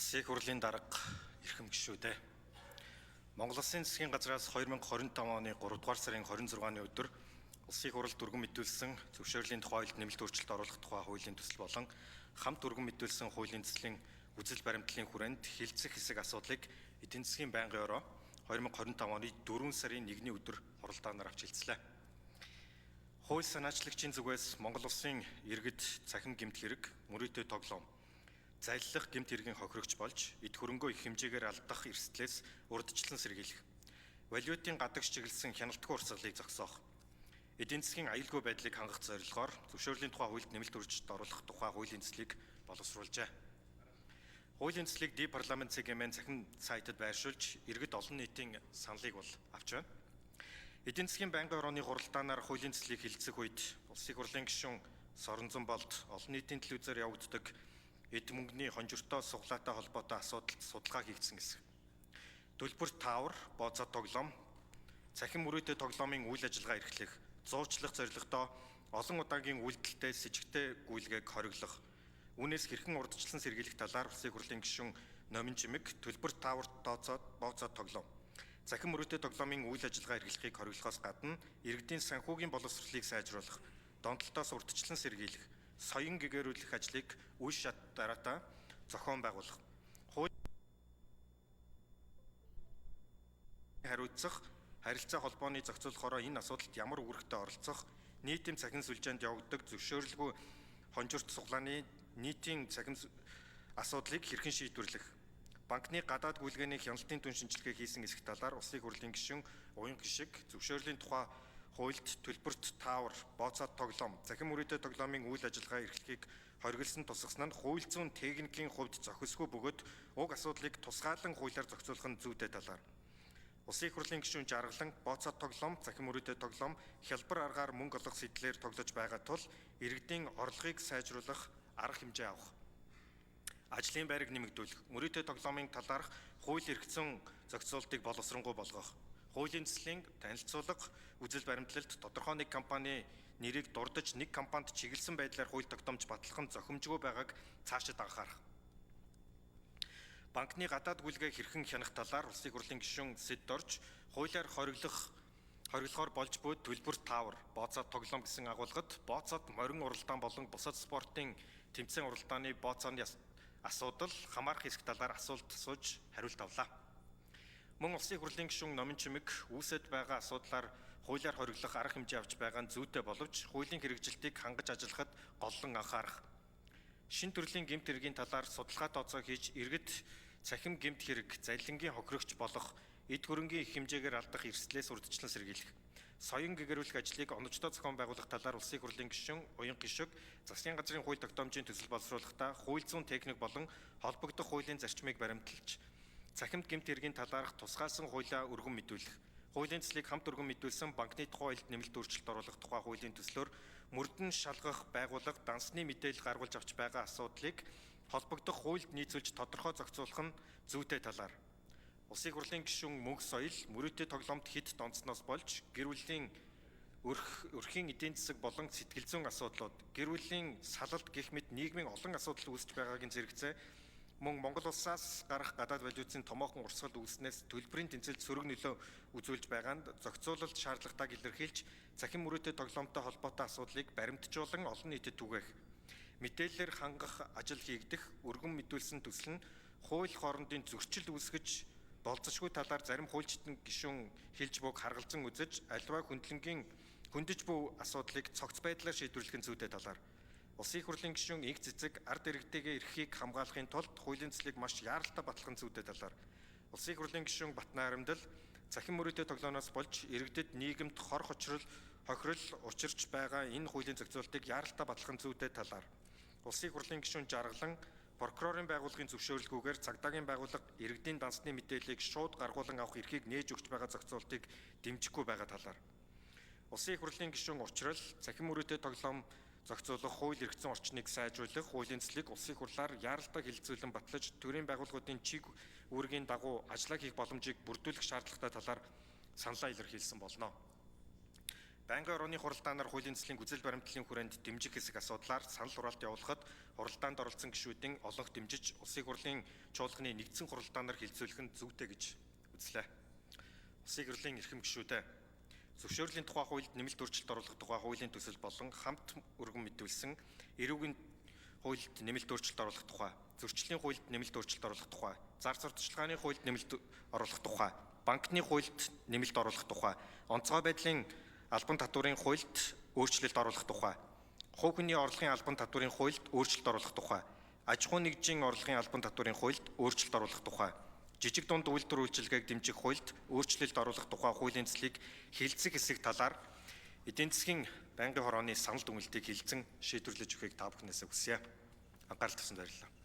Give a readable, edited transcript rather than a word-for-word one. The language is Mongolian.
Улсын их хурлын дарга эрхэм гишүүдээ. Монгол Улсын засгийн газраас 2025 оны 3 дугаар сарын 26-ны өдөр Улсын их хурлд өргөн мэдүүлсэн зөвшөөрлийн тухай хуулинд нэмэлт өөрчлөлт оруулах тухай хуулийн төсөл болон хамт өргөн мэдүүлсэн хуулийн төслийн үзэл баримтлалын хүрээнд хилцэх хэсэг асуудлыг эдийн засгийн байнгын ороо 2025 оны 4 сарын 1-ний өдөр хуралдаанаар авч хэлцлээ. Хууль санаачлагчийн зүгээс Монгол Улсын иргэд цахим гэмт хэрэг, мөрөөдөө тоглоом, зайллах гэмт хэргийн хохирогч болж эд хөрөнгөө их хэмжээгээр алдах эрсдлээс урьдчилан сэргийлэх, валютын гадагш чиглэсэн хяналтгүй урсгалыг зогсоох, эдийн засгийн аюулгүй байдлыг хангах зорилгоор зөвшөөрлийн тухай хуульд нэмэлт өөрчлөлт оруулах тухай хуулийн төслийг боловсруулжээ. Хуулийн төслийг ди парламент цэгийн цахим сайтад байршуулж иргэд олон нийтийн саналыг бол авч байна. Эдийн засгийн байнгын орооны хуралдаанаар хуулийн төслийг хэлэлцэх үед Улсын их хурлын гишүүн Сорон Зунболд олон нийтийн телевизээр явагддаг эд мөнгөний хонжиртой суглаатай холбоотой асуудалд судалгаа хийгдсэн гэсэн. Төлбөр таавар, бооцоо тоглоом, цахим мөрөөдөө тоглоомын үйл ажиллагаа эрхлэх, зуучлах зорилготой олон удаагийн үйлдэлтэй с ิจ гтэй гүйлгээг хориглох, үүнээс хэрхэн урьдчилан сэргийлэх талаар Улсын их хурлын гишүүн Номин Чимэг төлбөр таавар, бооцоо тоглоом, цахим мөрөөдөө тоглоомын үйл ажиллагаа эрхлэхийг хориглохоос гадна иргэдийн санхүүгийн боловсролыг сайжруулах, донтолтоос урьдчилан сэргийлэх, соён гэгэрүүлэх ажлыг үе шат дараатаа зохион байгуулах, хариуцах, харилцаа холбооны зохицуулахаараа энэ асуудалд ямар үүрэгтэй оролцох, нийтийн цахим сүлжээнд явагддаг зөвшөөрлгүй хонжирт суглааны нийтийн цахим асуудлыг хэрхэн шийдвэрлэх, банкны гадаад гүйлгээний хяналтын түн шинжилгээ хийсэн эсэх талаар Улсын их хурлын гишүүн Уян гишиг зөвшөөрлийн тухай хуульд төлбөрт таавар, бооцоо тоглоом, цахим мөрөөдөө тоглоомын үйл ажиллагаа эрхлэхийг хориглосон тусгасан нь хууль зүйн техникийн хувьд зохисгүй бөгөөд уг асуудлыг тусгаалan хуулиар зохицуулах нь зүйтэй талаар. Улсын их хурлын гишүүн Жаргалан бооцоо тоглоом, цахим мөрөөдөө тоглоом, хялбар аргаар мөнгө олох сэтлэр тоглож байгаа тул иргэдийн орлогыг сайжруулах арга хэмжээ авах, ажлын байрыг нэмэгдүүлэх, мөрөөдөө тоглоомын талаарх хууль эрхцэн зохицуултыг боловсронгуй болгох, хуулийн төслийн танилцуулга, үзэл баримтлалд тодорхой нэг компани нэрийг дурдж нэг компанид чиглэсэн байдлаар хууль тогтоомж батлах нь зохимжгүй байгааг цаашид анхаарах. Банкны гадаад гүйлгээ хэрхэн хянах талаар Улсын их хурлын гишүүн Сэд Дорж хуулиар хориглохоор болж буй төлбөр таавар, бооцоо тоглоом гэсэн агуулгад бооцоод морин уралдаан болон бусад спортын тэмцээн уралдааны бооцооны асуудал хамаарах хэсэг талаар асуулт асууж хариулт авлаа. Мөн Улсын их хурлын гишүүн Номин Чимэг үүсэт байгаа асуудлаар хуулиар хориглох арга хэмжээ авч байгаа нь зүйтэй боловч хуулийн хэрэгжилтийг хангаж ажиллахад голлон анхаарах, шин төрлийн гэмт хэргийн талаар судалгаа тооцоо хийж иргэд цахим гэмт хэрэг, залилангийн хохирогч болох, эд хөрөнгийн их хэмжээгээр алдах эрсдлээс урьдчилан сэргийлэх, соён гэгэрүүлэх ажлыг оновчтой зохион байгуулах талаар Улсын их хурлын гишүүн Уян гишиг засгийн газрын хууль тогтоомжийн төсөл боловсруулахдаа хууль зүйн техник болон холбогдох хуулийн зарчмыг баримталж, цахимт гэмт хэргийн талаарх тусгаалсан хуулиа өргөн мэдүүлэх, хуулийн төслийг хамт өргөн мэдүүлсэн банкны тухай хуульд нэмэлт өөрчлөлт оруулах тухай хуулийн төслөөр мөрдөн шалгах байгууллага дансны мэдээлэл гаргуулж авч байгаа асуудлыг холбогдох хуульд нийцүүлж тодорхой зохицуулах нь зүйтэй талаар. Улсын их хурлын гишүүн Мөнх Соёл мөрөөдөө тоглоомд хэд донцсноос болж гэр бүлийн өрхийн эдийн засаг болон сэтгэл зүйн асуудлууд, гэр бүлийн салалт гэх мэт нийгмийн олон асуудал үүсэж байгаагийн зэрэгцээ мөн Монгол улсаас гарах гадаад валютын томоохон урсгал үүснээс төлбөрийн тэнцэлд сөрөг нөлөө үзүүлж байгаанд зохицуулалт шаардлагатайг илэрхийлж цахим мөрөөдөө тоглоомтой холбоотой асуудлыг баримтжуулан олон нийтэд түгээх, мэдээлэлээр хангах ажил хийгдэх, өргөн мэдүүлсэн төсөл нь хууль хоорондын зөрчил үүсгэж болцсошгүй талаар зарим хуульчдын гишүүн хэлж буг харгалзан үзэж альва хөндөж буй асуудлыг цогц байдлаар шийдвэрлэх нь зүйтэй талаар. Улсын их хурлын гишүүн инх цэцэг ард иргэдийн эрхийг хамгаалахын тулд хуулийн төслийг маш яаралтай батлах нь зүйтэй талаар. Улсын их хурлын гишүүн Батнаа Арамдал цахим мөрөөдөө тоглооноос болж иргэдэд нийгэмд хор хохирол учирч байгаа энэ хуулийн зохицуултыг яаралтай батлах нь зүйтэй талаар. Улсын их хурлын гишүүн Жаргалан прокурорын байгууллагын зөвшөөрлгүйгээр цагдаагийн байгууллага иргэдийн дансны мэдээллийг шууд гаргуулan авах эрхийг нээж өгч байгаа зохицуултыг дэмжихгүй байгаа талаар. Улсын их хурлын гишүүн Учрал цахим мөрөөдөө тоглоом зохицуулах хууль эрхцэн орчныг сайжруулах хуулийн төслийг Улсын их хурлаар яаралтай хэлэлцүүлэн батлаж төрийн байгууллагуудын чиг үүргийн дагуу ажиллаа хийх боломжийг бүрдүүлэх шаардлагатай талаар саналаа илэрхийлсэн болно. Байнгын орооны хуралдаанаар хуулийн цэцлийн гүйцэл баримтлалын хүрээнд дэмжих хэсэг асуудлаар санал хураалт явуулахад хуралдаанд оролцсон гишүүдийн олонх дэмжиж улсын хурлын чуулганы нэгдсэн хуралдаанаар хилцүүлэх нь зүйтэй гэж үзлээ. Улсын хурлын эрхэм гишүүдээ зөвшөөрлийн тухай хуульд нэмэлт өөрчлөлт оруулах тухай хуулийн төсөл болон хамт өргөн мэдүүлсэн эрүүгийн хуульд нэмэлт өөрчлөлт оруулах тухай, зөрчлийн хуульд нэмэлт өөрчлөлт оруулах тухай, зар сурталчилгааны хуульд нэмэлт оруулах тухай, банкны хуульд нэмэлт оруулах тухай, онцгой байдлын албан татварын хуульд өөрчлөлт оруулах тухай, хувь хүний орлогын албан татварын хуульд өөрчлөлт оруулах тухай, аж ахуйн нэгжийн орлогын албан татварын хуульд өөрчлөлт оруулах тухай, жижиг дунд үйлдвэр үйлчилгээг дэмжих хуульд өөрчлөлт оруулах тухай хуулийн цэцлийг хэлэлцэх хэсэг талаар эдийн засгийн байнгын хорооны санал дүгнэлтийг хэлэлцэн шийдвэрлэж өгөхийг та бүхнээс хүсье. Анхаарал тавьсан баярлалаа.